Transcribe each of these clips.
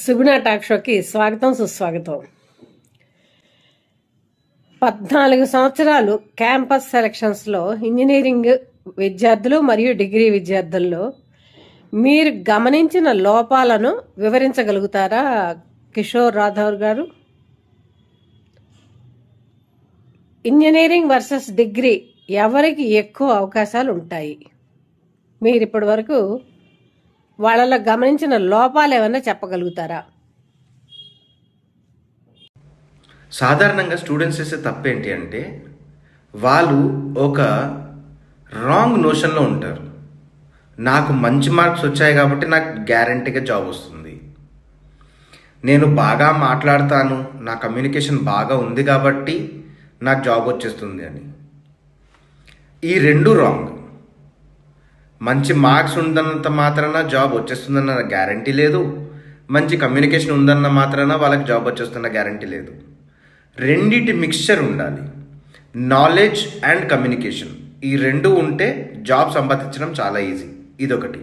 సుగుణ talk షోకి స్వాగతం సుస్వాగతం. 14 సంవత్సరాలు క్యాంపస్ సెలక్షన్స్లో ఇంజనీరింగ్ విద్యార్థులు మరియు డిగ్రీ విద్యార్థుల్లో మీరు గమనించిన లోపాలను వివరించగలుగుతారా కిషోర్ రాథోర్ గారు? ఇంజనీరింగ్ వర్సెస్ డిగ్రీ ఎవరికి ఎక్కువ అవకాశాలు ఉంటాయి? మీరు ఇప్పటి వరకు వాళ్ళలో గమనించిన లోపాలు ఏమన్నా చెప్పగలుగుతారా? సాధారణంగా స్టూడెంట్స్ చేసే తప్పేంటి అంటే వాళ్ళు ఒక రాంగ్ నోషన్లో ఉంటారు. నాకు మంచి మార్క్స్ వచ్చాయి కాబట్టి నాకు గ్యారంటీగా జాబ్ వస్తుంది, నేను బాగా మాట్లాడతాను, నా కమ్యూనికేషన్ బాగా ఉంది కాబట్టి నాకు జాబ్ వచ్చేస్తుంది అని. ఈ రెండు రాంగ్. మంచి మార్క్స్ ఉందన్నంత మాత్రాన జాబ్ వచ్చేస్తుందన్న గ్యారంటీ లేదు, మంచి కమ్యూనికేషన్ ఉందన్న మాత్రాన వాళ్ళకి జాబ్ వచ్చేస్తున్న గ్యారంటీ లేదు. రెండిటి మిక్స్చర్ ఉండాలి. నాలెడ్జ్ అండ్ కమ్యూనికేషన్, ఈ రెండు ఉంటే జాబ్ సంపాదించడం చాలా ఈజీ. ఇదొకటి.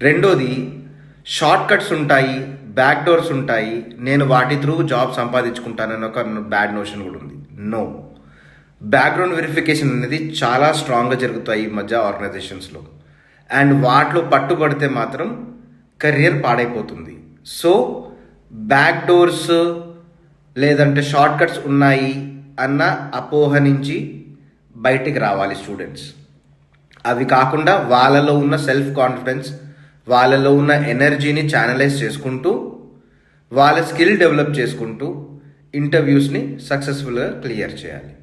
రెండోది, షార్ట్ కట్స్ ఉంటాయి, బ్యాక్ డోర్స్ ఉంటాయి, నేను వాటి త్రూ జాబ్ సంపాదించుకుంటానని ఒక బ్యాడ్ నోషన్ కూడా ఉంది. నో, బ్యాక్గ్రౌండ్ వెరిఫికేషన్ అనేది చాలా స్ట్రాంగ్గా జరుగుతాయి ఈ మధ్య ఆర్గనైజేషన్స్లో. అండ్ వాటిలో పట్టుబడితే మాత్రం కెరియర్ పాడైపోతుంది. సో బ్యాక్ డోర్స్ లేదంటే షార్ట్ కట్స్ ఉన్నాయి అన్న అపోహ నుంచి బయటికి రావాలి స్టూడెంట్స్. అవి కాకుండా వాళ్ళలో ఉన్న సెల్ఫ్ కాన్ఫిడెన్స్, వాళ్ళలో ఉన్న ఎనర్జీని ఛానలైజ్ చేసుకుంటూ వాళ్ళ స్కిల్ డెవలప్ చేసుకుంటూ ఇంటర్వ్యూస్ని సక్సెస్ఫుల్గా క్లియర్ చేయాలి.